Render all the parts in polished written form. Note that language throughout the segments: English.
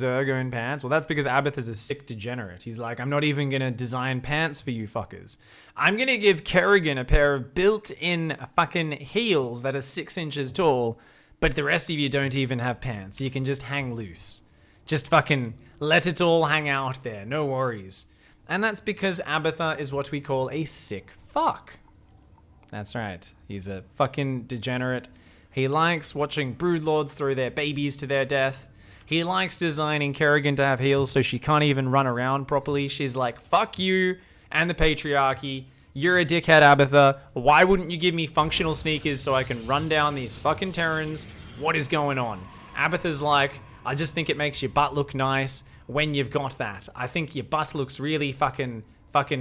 Zergo in pants? Well, that's because Abath is a sick degenerate. He's like, I'm not even going to design pants for you fuckers. I'm going to give Kerrigan a pair of built-in fucking heels that are 6 inches tall, but the rest of you don't even have pants. You can just hang loose. Just fucking let it all hang out there. No worries. And that's because Abathar is what we call a sick fuck. That's right. He's a fucking degenerate. He likes watching broodlords throw their babies to their death. He likes designing Kerrigan to have heels so she can't even run around properly. She's like, fuck you and the patriarchy. You're a dickhead, Abathar. Why wouldn't you give me functional sneakers so I can run down these fucking Terrans? What is going on? Abathar's like, I just think it makes your butt look nice when you've got that. I think your butt looks really fucking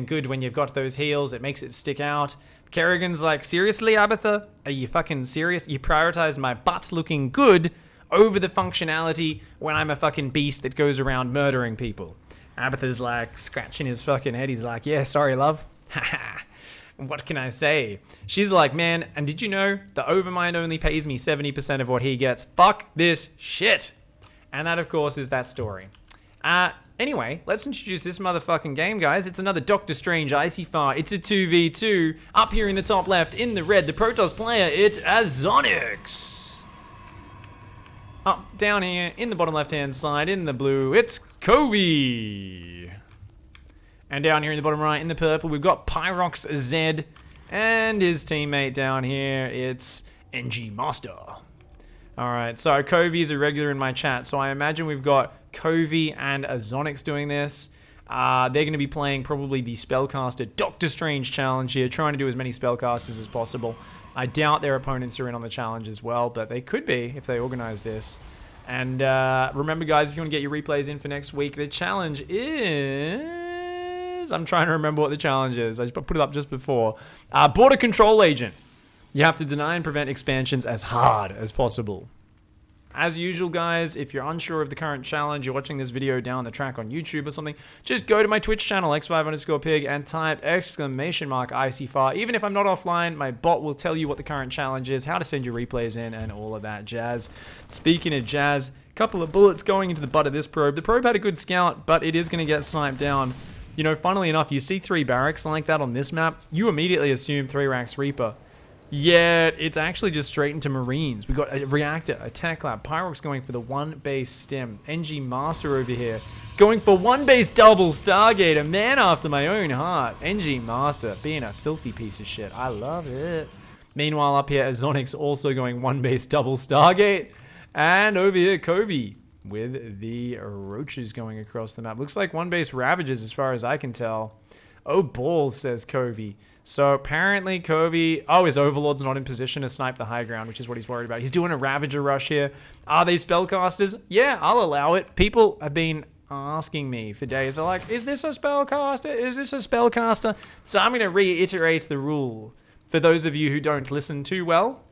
good when you've got those heels. It makes it stick out. Kerrigan's like, seriously, Abathar? Are you fucking serious? You prioritized my butt looking good over the functionality when I'm a fucking beast that goes around murdering people. Abathar's like, scratching his fucking head. He's like, yeah, sorry, love. Haha. What can I say? She's like, man, and did you know the Overmind only pays me 70% of what he gets? Fuck this shit. And that, of course, is that story. Anyway, let's introduce this motherfucking game, guys. It's another Doctor Strange ICYFAR. It's a 2v2. Up here in the top left, in the red, the Protoss player, it's Azonix. Up, down here, in the bottom left-hand side, in the blue, it's Covey. And down here in the bottom right, in the purple, we've got Pyrox Z. And his teammate down here, it's NG Master. Alright, so Covey is a regular in my chat, so I imagine we've got Covey and Azonix doing this. They're going to be playing probably the Spellcaster Doctor Strange challenge here, trying to do as many Spellcasters as possible. I doubt their opponents are in on the challenge as well, but they could be if they organize this. And remember, guys, if you want to get your replays in for next week, the challenge is... I'm trying to remember what the challenge is. I put it up just before. Border Control Agent. You have to deny and prevent expansions as hard as possible. As usual, guys, if you're unsure of the current challenge, you're watching this video down the track on YouTube or something, just go to my Twitch channel, x5_pig, and type !ICYFAR. Even if I'm not offline, my bot will tell you what the current challenge is, how to send your replays in, and all of that jazz. Speaking of jazz, a couple of bullets going into the butt of this probe. The probe had a good scout, but it is going to get sniped down. You know, funnily enough, you see 3 barracks like that on this map, you immediately assume 3 racks Reaper. Yeah, it's actually just straight into Marines. We got a Reactor, a Tech Lab, Pyrox going for the 1 base stem, NG Master over here going for 1 base double Stargate, a man after my own heart. NG Master being a filthy piece of shit. I love it. Meanwhile, up here, Azonix also going 1 base double Stargate. And over here, Covey with the roaches going across the map. Looks like 1 base Ravagers as far as I can tell. Oh, balls, says Covey. So apparently Covey, his Overlord's not in position to snipe the high ground, which is what he's worried about. He's doing a Ravager rush here. Are they spellcasters? Yeah, I'll allow it. People have been asking me for days. They're like, is this a spellcaster? Is this a spellcaster? So I'm going to reiterate the rule for those of you who don't listen too well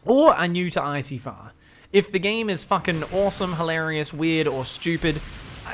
or are new to ICYFAR. If the game is fucking awesome, hilarious, weird, or stupid,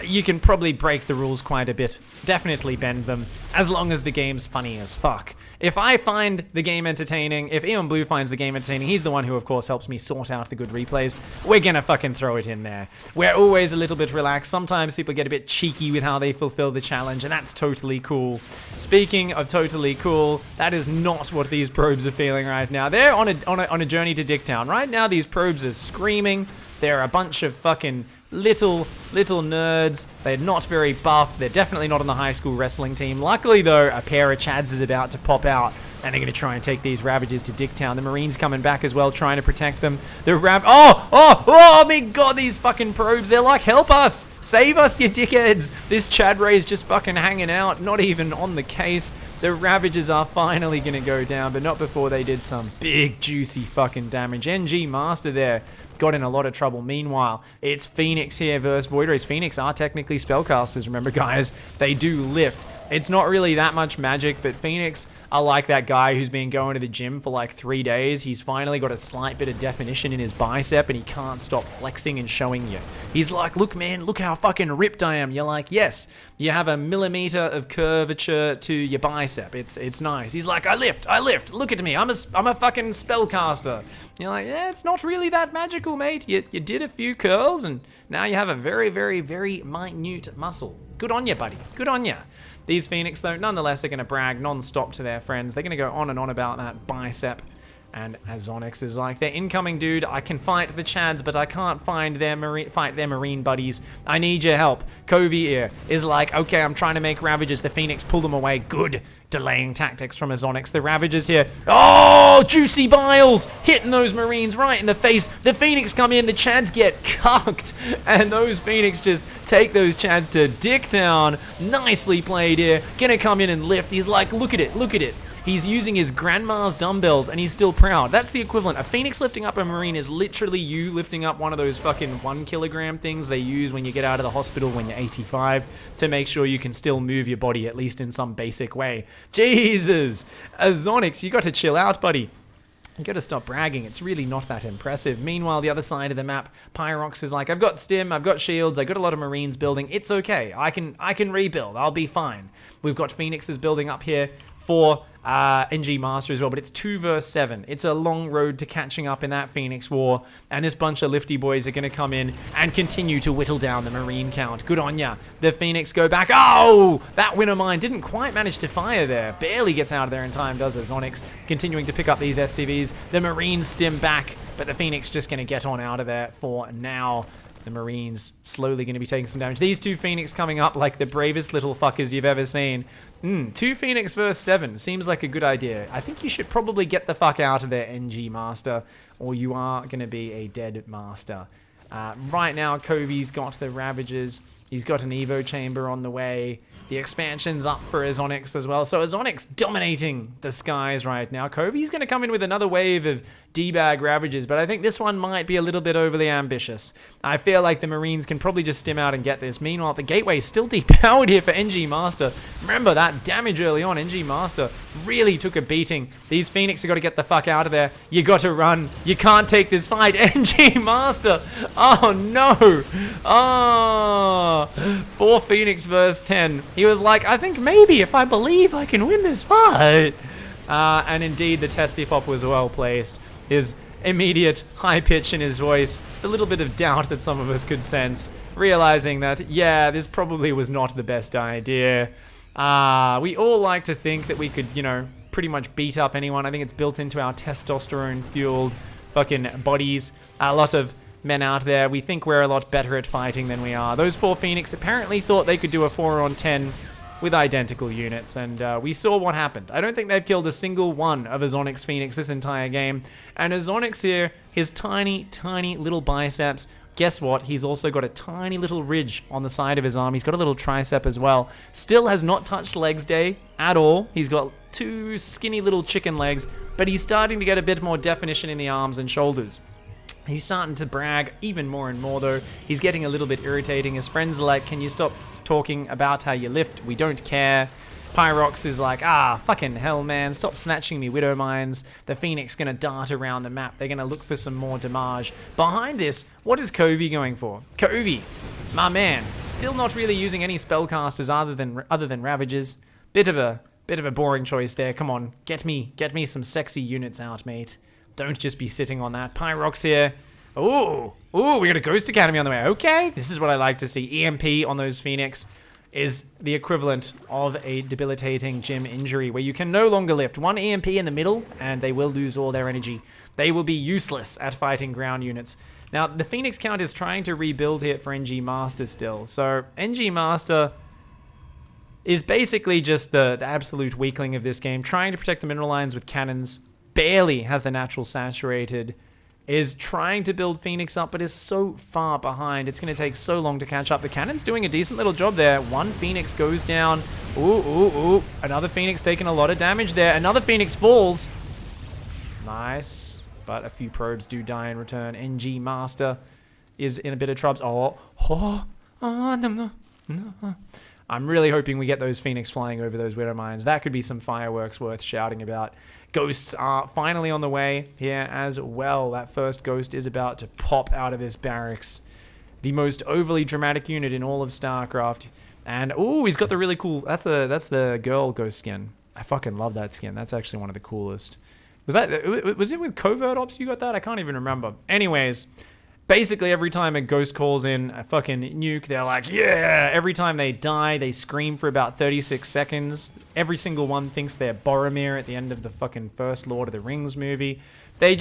you can probably break the rules quite a bit. Definitely bend them, as long as the game's funny as fuck. If I find the game entertaining, if Eon Blue finds the game entertaining, he's the one who, of course, helps me sort out the good replays. We're gonna fucking throw it in there. We're always a little bit relaxed. Sometimes people get a bit cheeky with how they fulfill the challenge, and that's totally cool. Speaking of totally cool, that is not what these probes are feeling right now. They're on a journey to Dicktown. Right now, these probes are screaming. They're a bunch of fucking little nerds. They're not very buff. They're definitely not on the high school wrestling team. Luckily, though, a pair of Chads is about to pop out, and they're going to try and take these Ravagers to Dicktown. The Marines coming back as well, trying to protect them. The oh my god, these fucking probes. They're like, help us. Save us, you dickheads. This Chad Ray's just fucking hanging out, not even on the case. The Ravagers are finally going to go down, but not before they did some big, juicy fucking damage. NG Master there got in a lot of trouble. Meanwhile, it's Phoenix here versus Void Rays. Phoenix are technically spellcasters, remember, guys. They do lift. It's not really that much magic, but Phoenix are like that guy who's been going to the gym for like 3 days. He's finally got a slight bit of definition in his bicep, and he can't stop flexing and showing you. He's like, look, man, look how fucking ripped I am. You're like, yes, you have a millimeter of curvature to your bicep. It's nice. He's like, I lift. Look at me. I'm a fucking spellcaster. You're like, yeah, it's not really that magical. little, mate. You did a few curls, and now you have a very, very, very minute muscle. Good on you, buddy. Good on you. These Phoenix, though, nonetheless, are going to brag non-stop to their friends. They're going to go on and on about that bicep. And Azonix is like, they're incoming, dude. I can fight the Chads, but I can't find their marine buddies. I need your help. Covey here is like, okay, I'm trying to make Ravagers. The Phoenix pull them away. Good. Delaying tactics from Azonix. The Ravagers here. Oh, juicy biles. Hitting those Marines right in the face. The Phoenix come in. The Chads get cucked. And those Phoenix just take those Chads to dick down. Nicely played here. Gonna come in and lift. He's like, look at it. Look at it. He's using his grandma's dumbbells and he's still proud. That's the equivalent. A Phoenix lifting up a Marine is literally you lifting up one of those fucking 1 kilogram things they use when you get out of the hospital when you're 85 to make sure you can still move your body at least in some basic way. Jesus! Azonix, you got to chill out, buddy. You gotta stop bragging, it's really not that impressive. Meanwhile, the other side of the map, Pyrox is like, I've got stim, I've got shields, I've got a lot of Marines building, it's okay, I can rebuild, I'll be fine. We've got Phoenixes building up here for NG Master as well, but it's 2 versus 7. It's a long road to catching up in that Phoenix War, and this bunch of lifty boys are going to come in and continue to whittle down the Marine count. Good on ya. The Phoenix go back. Oh! That Winter Mine didn't quite manage to fire there. Barely gets out of there in time, does Azonix. Continuing to pick up these SCVs. The Marines stim back, but the Phoenix just going to get on out of there for now. The Marines slowly going to be taking some damage. These 2 Phoenix coming up like the bravest little fuckers you've ever seen. 2 Phoenix versus 7 seems like a good idea. I think you should probably get the fuck out of there, NG Master, or you are going to be a dead Master. Right now, Covey's got the Ravagers. He's got an Evo chamber on the way. The expansion's up for Azonix as well. So Azonix dominating the skies right now. Covey's going to come in with another wave of D-bag Ravagers, but I think this one might be a little bit overly ambitious. I feel like the Marines can probably just stim out and get this. Meanwhile, the gateway's still depowered here for NG Master. Remember that damage early on. NG Master really took a beating. These Phoenix have got to get the fuck out of there. You got to run. You can't take this fight. NG Master. Oh, no. Oh. 4 Phoenix versus 10. He was like, I think maybe if I believe I can win this fight. And indeed, the testy pop was well placed. His immediate high pitch in his voice, a little bit of doubt that some of us could sense, realizing that, yeah, this probably was not the best idea. We all like to think that we could, you know, pretty much beat up anyone. I think it's built into our testosterone-fueled fucking bodies. A lot of men out there, we think we're a lot better at fighting than we are. Those 4 Phoenix apparently thought they could do a 4-on-10 with identical units, and we saw what happened. I don't think they've killed a single one of Azonix Phoenix this entire game, and Azonix here, his tiny, tiny little biceps, guess what? He's also got a tiny little ridge on the side of his arm. He's got a little tricep as well. Still has not touched legs day at all. He's got 2 skinny little chicken legs, but he's starting to get a bit more definition in the arms and shoulders. He's starting to brag even more and more, though. He's getting a little bit irritating. His friends are like, can you stop talking about how you lift? We don't care. Pyrox is like, fucking hell, man. Stop snatching me Widow Mines. The Phoenix gonna dart around the map. They're gonna look for some more damage. Behind this, what is Covey going for? Covey, my man, still not really using any spellcasters other than Ravagers. Bit of a boring choice there. Come on, get me some sexy units out, mate. Don't just be sitting on that. Pyrox here. Ooh, we got a Ghost Academy on the way. Okay, this is what I like to see. EMP on those Phoenix is the equivalent of a debilitating gym injury where you can no longer lift. 1 EMP in the middle and they will lose all their energy. They will be useless at fighting ground units. Now, the Phoenix count is trying to rebuild here for NG Master still. So, NG Master is basically just the absolute weakling of this game, trying to protect the mineral lines with cannons. Barely has the natural saturated, is trying to build Phoenix up, but is so far behind. It's going to take so long to catch up. The cannon's doing a decent little job there. 1 Phoenix goes down. Ooh. Another Phoenix taking a lot of damage there. Another Phoenix falls. Nice. But a few probes do die in return. NG Master is in a bit of trouble. No. I'm really hoping we get those Phoenix flying over those Widow Mines. That could be some fireworks worth shouting about. Ghosts are finally on the way here as well. That first ghost is about to pop out of this barracks. The most overly dramatic unit in all of StarCraft. And, ooh, he's got the really cool... That's the girl ghost skin. I fucking love that skin. That's actually one of the coolest. Was it with Covert Ops you got that? I can't even remember. Anyways, Basically, every time a ghost calls in a fucking nuke, they're like, yeah! Every time they die, they scream for about 36 seconds. Every single one thinks they're Boromir at the end of the fucking first Lord of the Rings movie. They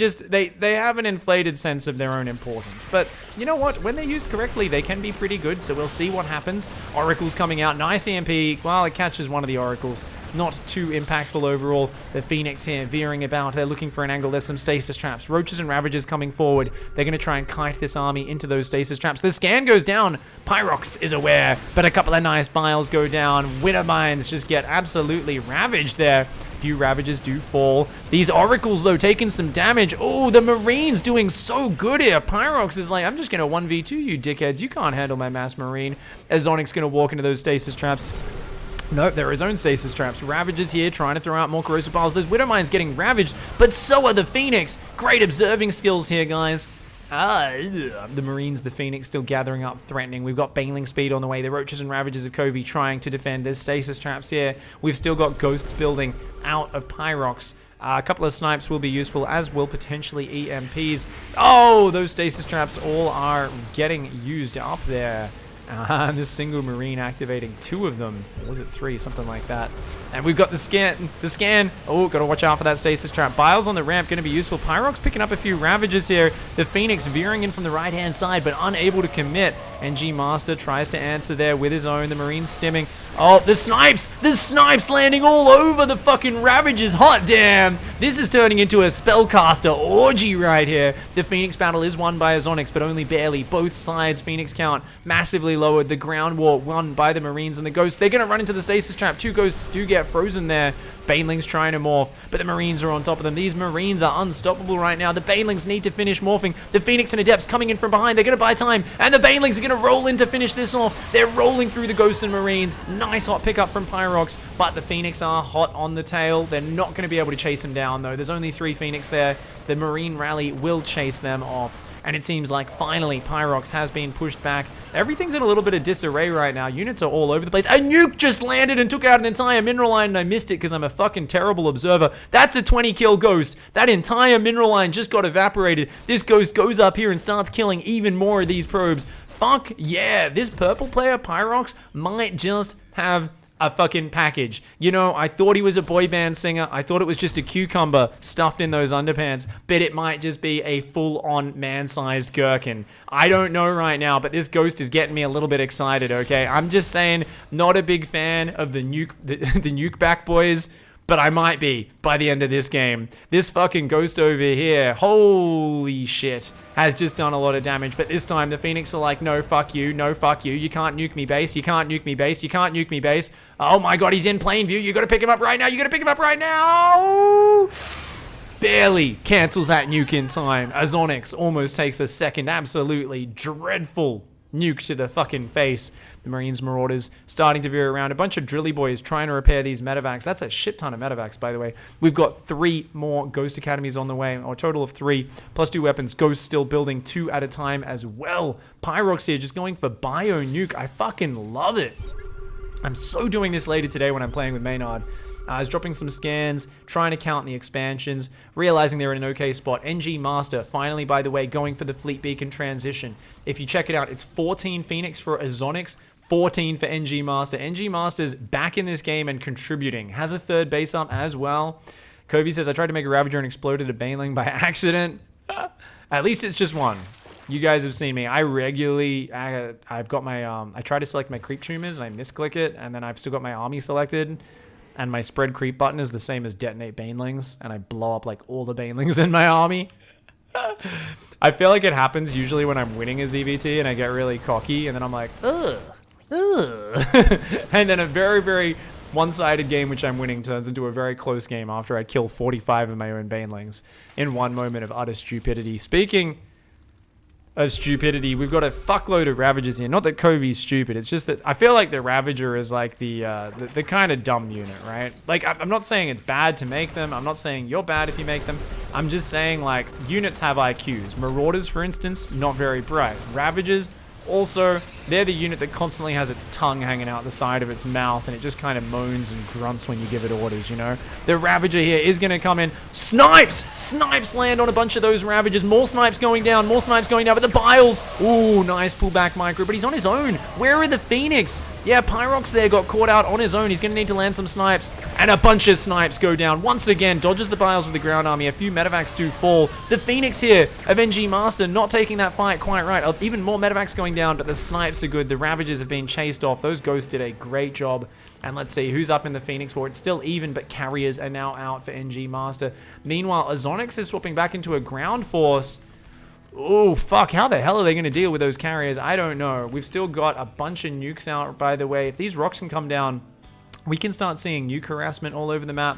have an inflated sense of their own importance. But you know what? When they're used correctly, they can be pretty good, so we'll see what happens. Oracle's coming out. Nice EMP. Well, it catches one of the Oracles. Not too impactful overall. The Phoenix here veering about. They're looking for an angle. There's some stasis traps. Roaches and Ravagers coming forward. They're going to try and kite this army into those stasis traps. The scan goes down. Pyrox is aware, but a couple of nice biles go down. Winter Mines just get absolutely ravaged there. Few Ravagers do fall. These Oracles, though, taking some damage. Oh, the Marines doing so good here. Pyrox is like, I'm just going to 1v2 you dickheads. You can't handle my mass Marine. As Onyx going to walk into those stasis traps. Nope, they're his own stasis traps. Ravagers here trying to throw out more corrosive piles. Those Widow Mines getting ravaged, but so are the Phoenix. Great observing skills here, guys. The Marines, the Phoenix still gathering up, threatening. We've got Baneling speed on the way. The Roaches and Ravagers of Covey trying to defend. There's stasis traps here. We've still got Ghosts building out of Pyrox. A couple of snipes will be useful, as will potentially EMPs. Oh, those stasis traps all are getting used up there. This single Marine activating 2 of them. Or was it 3? Something like that. And we've got the scan. Oh, gotta watch out for that stasis trap. Biles on the ramp, gonna be useful. Pyrox picking up a few Ravagers here. The Phoenix veering in from the right-hand side, but unable to commit. NG Master tries to answer there with his own. The Marines stimming. Oh, the snipes! The snipes landing all over the fucking Ravagers. Hot damn! This is turning into a spellcaster orgy right here. The Phoenix battle is won by Azonix, but only barely. Both sides, Phoenix count massively lowered. The ground war won by the Marines and the Ghosts. They're gonna run into the stasis trap. 2 Ghosts do get frozen there. Banelings trying to morph, but the Marines are on top of them. These Marines are unstoppable right now. The Banelings need to finish morphing. The Phoenix and Adepts coming in from behind. They're going to buy time, and the Banelings are going to roll in to finish this off. They're rolling through the Ghosts and Marines. Nice hot pickup from Pyrox, but the Phoenix are hot on the tail. They're not going to be able to chase them down, though. There's only 3 Phoenix there. The Marine rally will chase them off. And it seems like finally Pyrox has been pushed back. Everything's in a little bit of disarray right now. Units are all over the place. A nuke just landed and took out an entire mineral line, and I missed it because I'm a fucking terrible observer. That's a 20 kill Ghost. That entire mineral line just got evaporated. This Ghost goes up here and starts killing even more of these probes. Fuck yeah, this purple player, Pyrox, might just have a fucking package. You know, I thought he was a boy band singer. I thought it was just a cucumber stuffed in those underpants, but it might just be a full-on man-sized gherkin. I don't know right now, but this Ghost is getting me a little bit excited, okay? I'm just saying, not a big fan of the nuke back boys, but I might be by the end of this game. This fucking Ghost over here, holy shit, has just done a lot of damage. But this time the Phoenix are like, no, fuck you, no, fuck you. You can't nuke me base, you can't nuke me base, you can't nuke me base. Oh my god, he's in plain view. You gotta pick him up right now, you gotta pick him up right now. Barely cancels that nuke in time. Azonix almost takes a second absolutely dreadful nuke to the fucking face. The Marines Marauders starting to veer around. A bunch of drilly boys trying to repair these medevacs. That's a shit ton of medevacs, by the way. We've got 3 more Ghost Academies on the way, or a total of 3, plus 2 weapons. Ghost still building 2 at a time as well. Pyrox here just going for bio nuke. I fucking love it. I'm so doing this later today when I'm playing with Maynard. I was dropping some scans, trying to count the expansions, realizing they're in an okay spot. NG Master, finally, by the way, going for the Fleet Beacon transition. If you check it out, it's 14 Phoenix for Azonix, 14 for NG Master. NG Master's back in this game and contributing. Has a 3rd base up as well. Covey says, I tried to make a Ravager and exploded a Baneling by accident. At least it's just one. You guys have seen me. I regularly, I've got my, I try to select my creep tumors and I misclick it, and then I've still got my army selected. And my spread creep button is the same as detonate Banelings, and I blow up like all the Banelings in my army. I feel like it happens usually when I'm winning a ZVT and I get really cocky, and then I'm like, ugh. And then a very, very one-sided game which I'm winning turns into a very close game after I kill 45 of my own Banelings in one moment of utter stupidity. Speaking of stupidity, we've got a fuckload of Ravagers here. Not that Covey's stupid, it's just that I feel like the Ravager is like the kind of dumb unit, right? Like, I'm not saying it's bad to make them. I'm not saying you're bad if you make them. I'm just saying, like, units have IQs. Marauders, for instance, not very bright. Ravagers, also They're the unit that constantly has its tongue hanging out the side of its mouth, and it just kind of moans and grunts when you give it orders, you know? The Ravager here is going to come in. Snipes! Snipes land on a bunch of those Ravagers. More snipes going down, but the Biles. Ooh, nice pullback micro, but he's on his own. Where are the Phoenix? Yeah, Pyrox there got caught out on his own. He's going to need to land some snipes, and a bunch of snipes go down. Once again, dodges the Biles with the ground army. A few medevacs do fall. The Phoenix here of NG Master not taking that fight quite right. Even more medevacs going down, but the snipes are good. The Ravagers have been chased off. Those ghosts did a great job. And let's see who's up in the Phoenix War. It's still even, but carriers are now out for NG Master. Meanwhile, Ozonix is swapping back into a ground force. Oh, fuck. How the hell are they going to deal with those carriers? I don't know. We've still got a bunch of nukes out, by the way. If these rocks can come down, we can start seeing nuke harassment all over the map.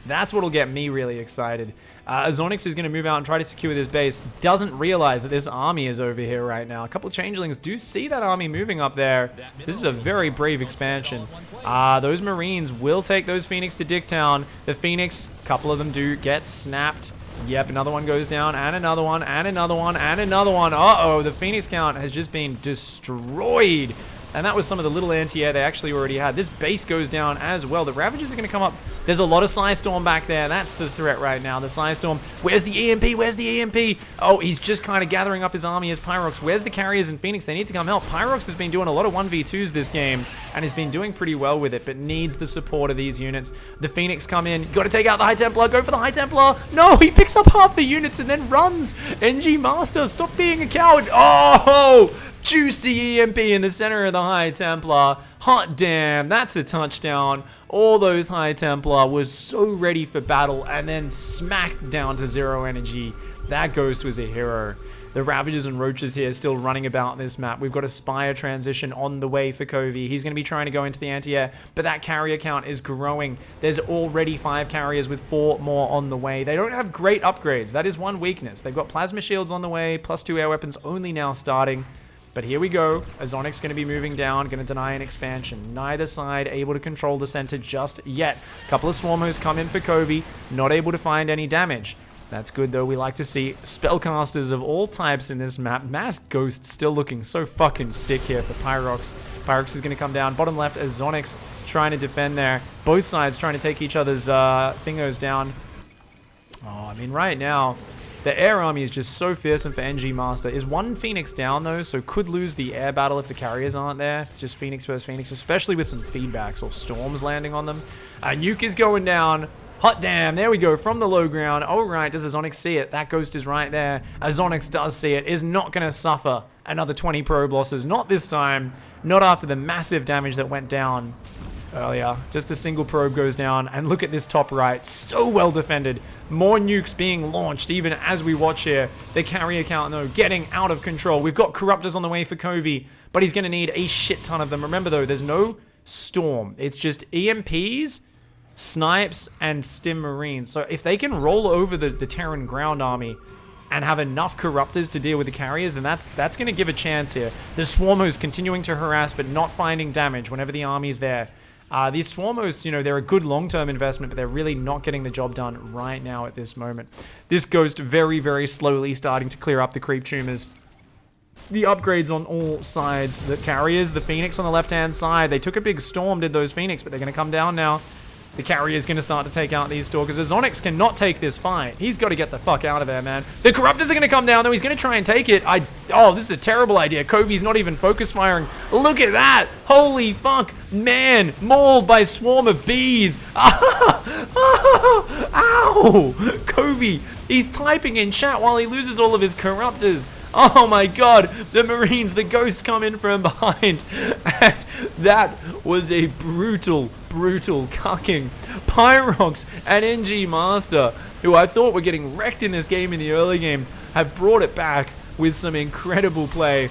That's what'll get me really excited. Ozonix is going to move out and try to secure this base. Doesn't realize that this army is over here right now. A couple of changelings do see that army moving up there. This is a very brave expansion. Those Marines will take those Phoenix to Dicktown. The Phoenix, a couple of them do get snapped. Yep, another one goes down, and another one, and another one, and another one. Uh-oh, the Phoenix count has just been destroyed. And that was some of the little anti-air they actually already had. This base goes down as well. The Ravagers are going to come up. There's a lot of Psystorm back there. That's the threat right now. The Psystorm. Where's the EMP? Where's the EMP? Oh, he's just kind of gathering up his army as Pyrox. Where's the carriers in Phoenix? They need to come help. Pyrox has been doing a lot of 1v2s this game and has been doing pretty well with it, but needs the support of these units. The Phoenix come in. Got to take out the High Templar. Go for the High Templar. No, he picks up half the units and then runs. NG Master, stop being a coward. Oh! Juicy EMP in the center of the High Templar. Hot damn, that's a touchdown. All those High Templar was so ready for battle and then smacked down to 0 energy. That ghost was a hero. The Ravagers and Roaches here still running about this map. We've got a Spire transition on the way for Covey. He's going to be trying to go into the anti-air, but that carrier count is growing. There's already 5 carriers with 4 more on the way. They don't have great upgrades. That is one weakness. They've got plasma shields on the way, +2 air weapons only now starting. But here we go. Ozonix going to be moving down, going to deny an expansion. Neither side able to control the center just yet. A couple of Swarmos come in for Covey, not able to find any damage. That's good though. We like to see spellcasters of all types in this map. Mass Ghost still looking so fucking sick here for Pyrox. Pyrox is going to come down. Bottom left, Ozonix trying to defend there. Both sides trying to take each other's thingos down. Oh, I mean, right now, the air army is just so fearsome for NG Master. Is one Phoenix down though, so could lose the air battle if the carriers aren't there. It's just Phoenix versus Phoenix, especially with some feedbacks or storms landing on them. Nuke is going down. Hot damn, there we go, from the low ground. All right, does Ozonix see it? That ghost is right there. Ozonix does see it, is not going to suffer another 20 probe losses. Not this time, not after the massive damage that went down earlier. Just a single probe goes down, and look at this top right. So well defended. More nukes being launched even as we watch here. The carrier count, though, getting out of control. We've got Corruptors on the way for Covey, but he's going to need a shit ton of them. Remember, though, there's no Storm. It's just EMPs, Snipes, and Stim Marines. So if they can roll over the Terran ground army and have enough Corruptors to deal with the carriers, then that's going to give a chance here. The Swarmos continuing to harass, but not finding damage whenever the army's there. These Swarmos, you know, they're a good long-term investment, but they're really not getting the job done right now at this moment. This Ghost very, very slowly starting to clear up the creep tumors. The upgrades on all sides. The carriers, the Phoenix on the left-hand side. They took a big storm, did those Phoenix, but they're going to come down now. The carrier's going to start to take out these Stalkers. Ozonix cannot take this fight. He's got to get the fuck out of there, man. The Corruptors are going to come down, though. He's going to try and take it. Oh, this is a terrible idea. Covey's not even focus firing. Look at that. Holy fuck. Man, mauled by a swarm of bees. Ow. Covey, he's typing in chat while he loses all of his Corruptors. Oh my god, the Marines, the Ghosts come in from behind. And that was a brutal, brutal cucking. Pyrox and NG Master, who I thought were getting wrecked in this game in the early game, have brought it back with some incredible play.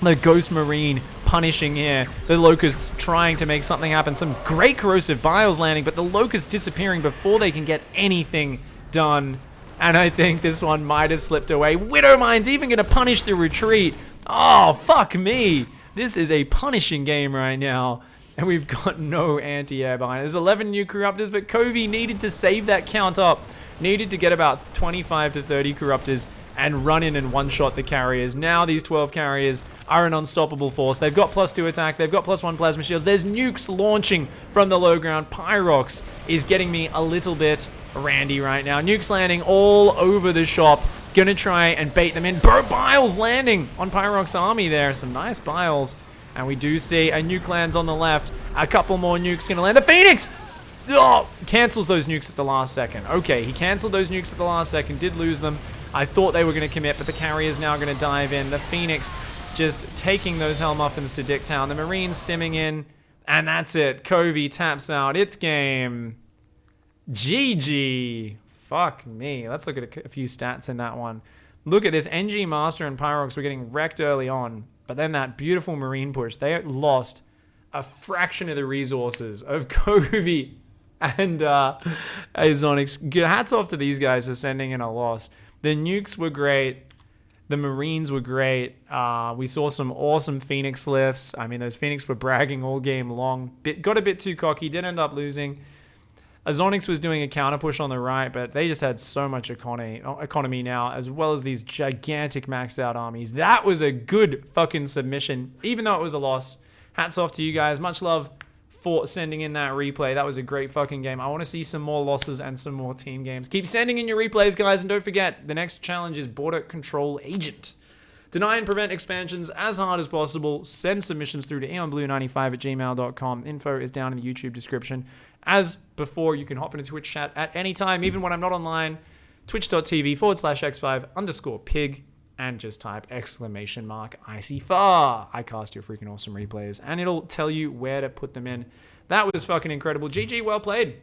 The Ghost Marine punishing here. The Locusts trying to make something happen. Some great corrosive biles landing, but the Locusts disappearing before they can get anything done. And I think this one might have slipped away. Widowmine's even going to punish the retreat. Oh, fuck me. This is a punishing game right now. And we've got no anti-air behind it. There's 11 new Corruptors, but Covey needed to save that count up. Needed to get about 25 to 30 Corruptors and run in and one-shot the carriers. Now these 12 carriers are an unstoppable force. They've got +2 attack. They've got +1 plasma shields. There's nukes launching from the low ground. Pyrox is getting me a little bit randy right now. Nukes landing all over the shop. Gonna try and bait them in. Biles landing on Pyrox's army there. Some nice Biles. And we do see a nuke lands on the left. A couple more nukes gonna land. The Phoenix! Oh, cancels those nukes at the last second. Okay, he canceled those nukes at the last second, did lose them. I thought they were going to commit, but the carrier's now going to dive in. The Phoenix just taking those Hellmuffins to Dicktown. The Marines stimming in, and that's it. Covey taps out. It's game. GG. Fuck me. Let's look at a few stats in that one. Look at this. NG Master and Pyrox were getting wrecked early on, but then that beautiful Marine push, they lost a fraction of the resources of Covey and Azonix. Hats off to these guys for sending in a loss. The nukes were great. The Marines were great. We saw some awesome Phoenix lifts. I mean, those Phoenix were bragging all game long. Got a bit too cocky. Did end up losing. Azonix was doing a counter push on the right, but they just had so much economy now, as well as these gigantic maxed out armies. That was a good fucking submission, even though it was a loss. Hats off to you guys. Much love for sending in that replay. That was a great fucking game. I want to see some more losses and some more team games. Keep sending in your replays, guys, and don't forget, the next challenge is Border Control Agent. Deny and prevent expansions as hard as possible. Send submissions through to eonblue95@gmail.com. Info is down in the YouTube description. As before, you can hop into Twitch chat at any time, even when I'm not online. Twitch.tv/x5_pig. And just type !ICYFAR. I cast your freaking awesome replays. And it'll tell you where to put them in. That was fucking incredible. GG, well played.